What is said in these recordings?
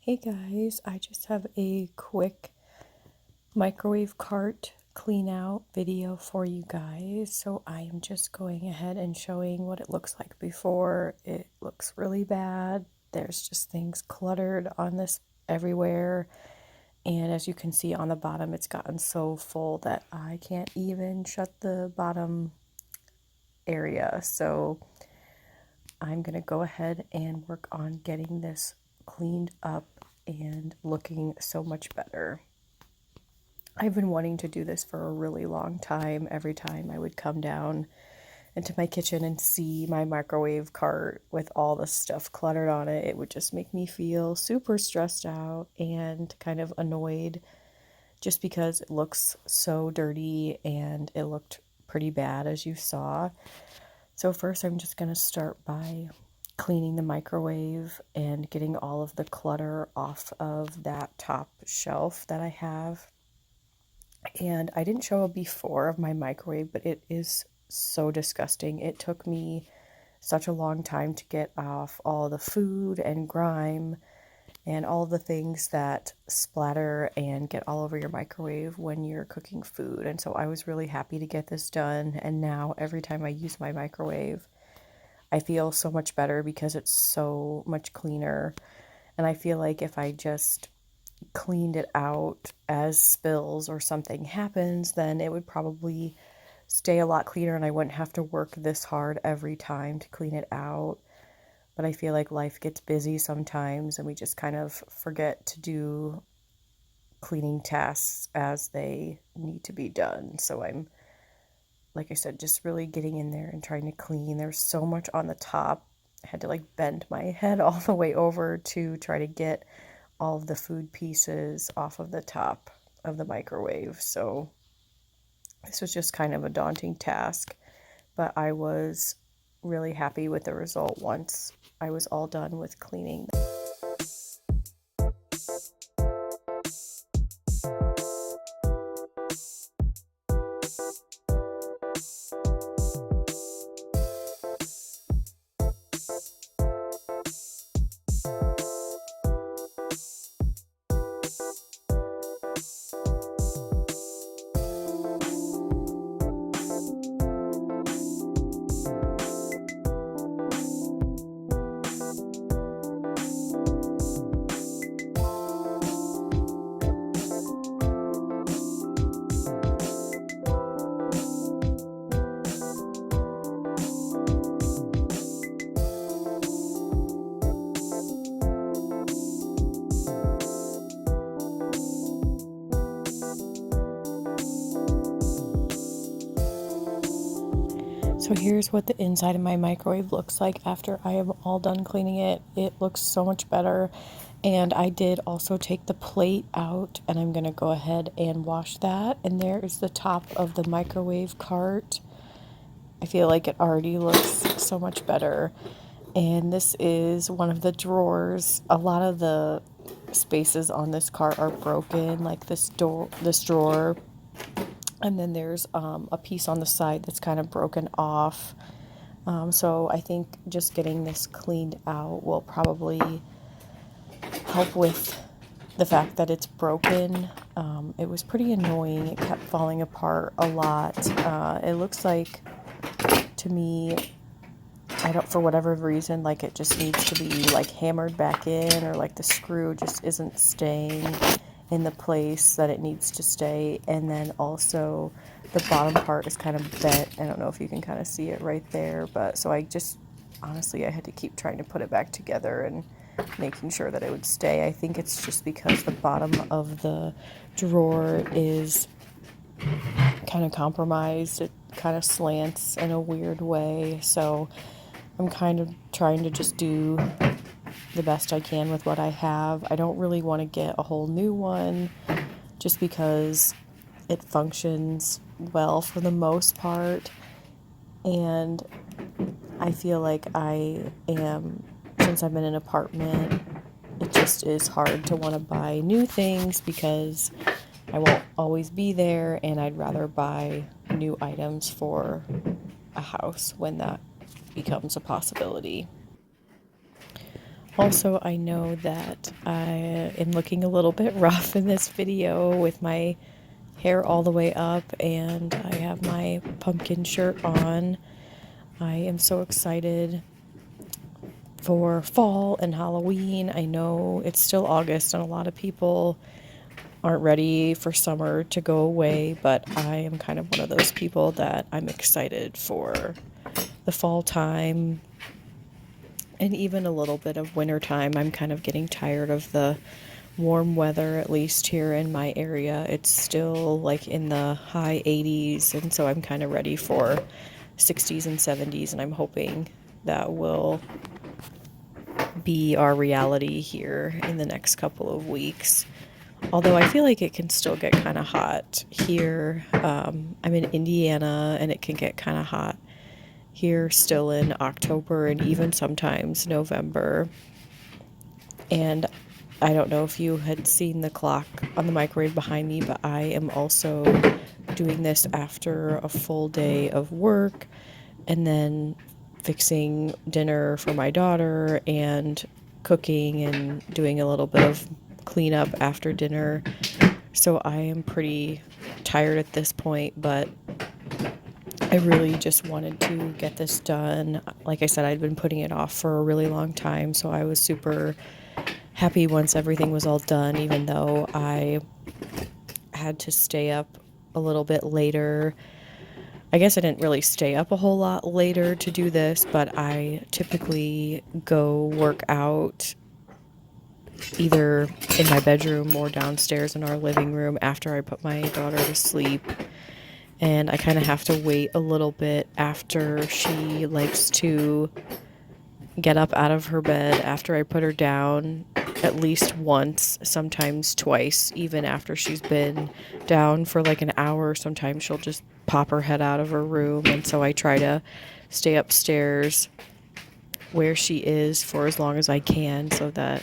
Hey guys, I just have a quick microwave cart clean out video for you guys. So I am just going ahead and showing what it looks like before. It looks really bad. There's just things cluttered on this everywhere. And as you can see on the bottom, it's gotten so full that I can't even shut the bottom area. So I'm going to go ahead and work on getting this cleaned up and looking so much better. I've been wanting to do this for a really long time. Every time I would come down into my kitchen and see my microwave cart with all the stuff cluttered on it, it would just make me feel super stressed out and kind of annoyed just because it looks so dirty and it looked pretty bad as you saw. So first I'm just going to start by cleaning the microwave and getting all of the clutter off of that top shelf that I have. And I didn't show a before of my microwave, but it is so disgusting. It took me such a long time to get off all the food and grime and all the things that splatter and get all over your microwave when you're cooking food. And so I was really happy to get this done. And now every time I use my microwave, I feel so much better because it's so much cleaner. And I feel like if I just cleaned it out as spills or something happens, then it would probably stay a lot cleaner and I wouldn't have to work this hard every time to clean it out. But I feel like life gets busy sometimes and we just kind of forget to do cleaning tasks as they need to be done. So I'm, like I said, just really getting in there and trying to clean. There's so much on the top. I had to like bend my head all the way over to try to get all of the food pieces off of the top of the microwave. So this was just kind of a daunting task, but I was really happy with the result once I was all done with cleaning. So here's what the inside of my microwave looks like after I am all done cleaning it. It looks so much better. And I did also take the plate out and I'm going to go ahead and wash that. And there is the top of the microwave cart. I feel like it already looks so much better. And this is one of the drawers. A lot of the spaces on this cart are broken, like this drawer. And then there's a piece on the side that's kind of broken off. So I think just getting this cleaned out will probably help with the fact that it's broken. It was pretty annoying. It kept falling apart a lot. It looks like, to me, for whatever reason, like it just needs to be like hammered back in, or like the screw just isn't staying in the place that it needs to stay. And then also the bottom part is kind of bent. I don't know if you can kind of see it right there, but so I just honestly I had to keep trying to put it back together and making sure that it would stay. I think it's just because the bottom of the drawer is kind of compromised. It kind of slants in a weird way, so I'm kind of trying to just do the best I can with what I have. I don't really want to get a whole new one just because it functions well for the most part, and I feel like since I'm in an apartment, it just is hard to want to buy new things because I won't always be there, and I'd rather buy new items for a house when that becomes a possibility. Also, I know that I am looking a little bit rough in this video with my hair all the way up, and I have my pumpkin shirt on. I am so excited for fall and Halloween. I know it's still August and a lot of people aren't ready for summer to go away, but I am kind of one of those people that I'm excited for the fall time and even a little bit of winter time. I'm kind of getting tired of the warm weather, at least here in my area. It's still like in the high 80s, and so I'm kind of ready for 60s and 70s, and I'm hoping that will be our reality here in the next couple of weeks. Although I feel like it can still get kind of hot here. I'm in Indiana, and it can get kind of hot here still in October and even sometimes November. And I don't know if you had seen the clock on the microwave behind me, but I am also doing this after a full day of work and then fixing dinner for my daughter and cooking and doing a little bit of cleanup after dinner. So I am pretty tired at this point, but I really just wanted to get this done. Like I said, I'd been putting it off for a really long time, so I was super happy once everything was all done, even though I had to stay up a little bit later. I guess I didn't really stay up a whole lot later to do this, but I typically go work out either in my bedroom or downstairs in our living room after I put my daughter to sleep. And I kind of have to wait a little bit after she likes to get up out of her bed after I put her down, at least once, sometimes twice, even after she's been down for like an hour. Sometimes she'll just pop her head out of her room, and so I try to stay upstairs where she is for as long as I can, so that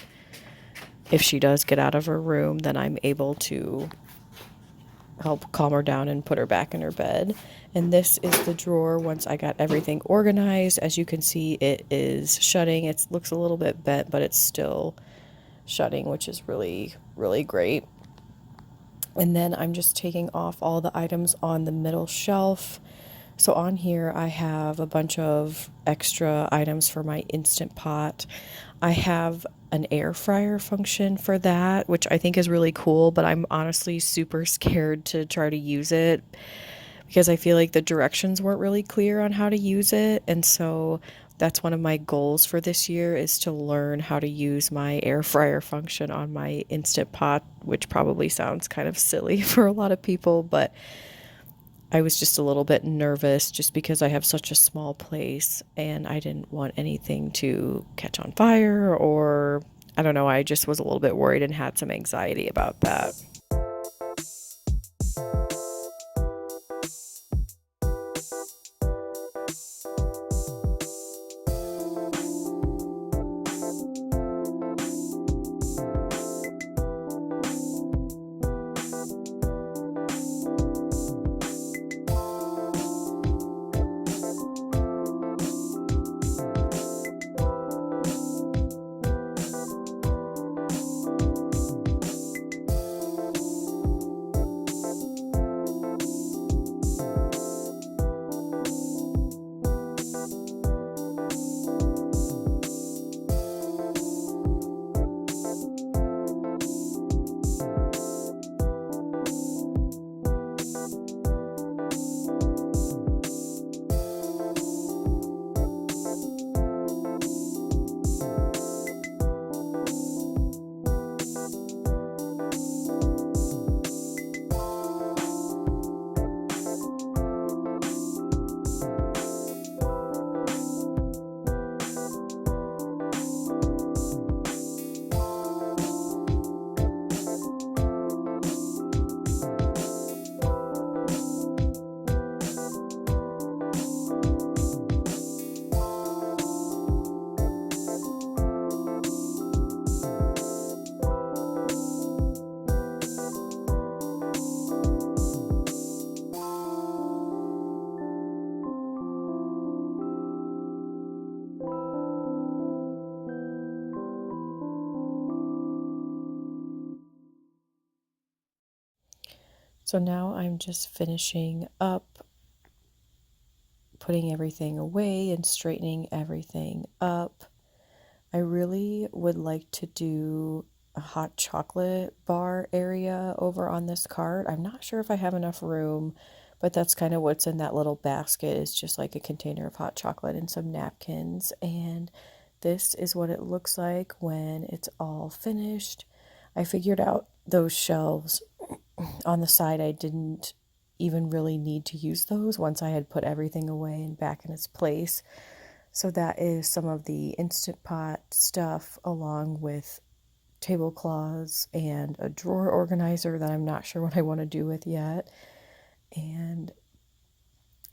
if she does get out of her room, then I'm able to help calm her down and put her back in her bed. And this is the drawer once I got everything organized. As you can see, it is shutting. It looks a little bit bent, but it's still shutting, which is really, really great. And then I'm just taking off all the items on the middle shelf. So on here, I have a bunch of extra items for my Instant Pot. I have an air fryer function for that, which I think is really cool, but I'm honestly super scared to try to use it because I feel like the directions weren't really clear on how to use it. And so that's one of my goals for this year, is to learn how to use my air fryer function on my Instant Pot, which probably sounds kind of silly for a lot of people, but I was just a little bit nervous just because I have such a small place and I didn't want anything to catch on fire, or I don't know, I just was a little bit worried and had some anxiety about that. So now I'm just finishing up, putting everything away and straightening everything up. I really would like to do a hot chocolate bar area over on this cart. I'm not sure if I have enough room, but that's kind of what's in that little basket, is just like a container of hot chocolate and some napkins. And this is what it looks like when it's all finished. I figured out those shelves on the side. I didn't even really need to use those once I had put everything away and back in its place. So that is some of the Instant Pot stuff, along with tablecloths and a drawer organizer that I'm not sure what I want to do with yet. And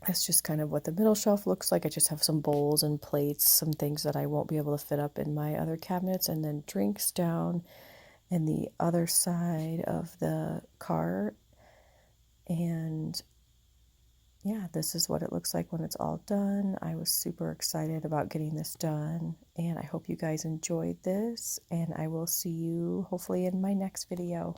that's just kind of what the middle shelf looks like. I just have some bowls and plates, some things that I won't be able to fit up in my other cabinets, and then drinks down in the other side of the cart. And yeah, this is what it looks like when it's all done. I was super excited about getting this done, and I hope you guys enjoyed this, and I will see you hopefully in my next video.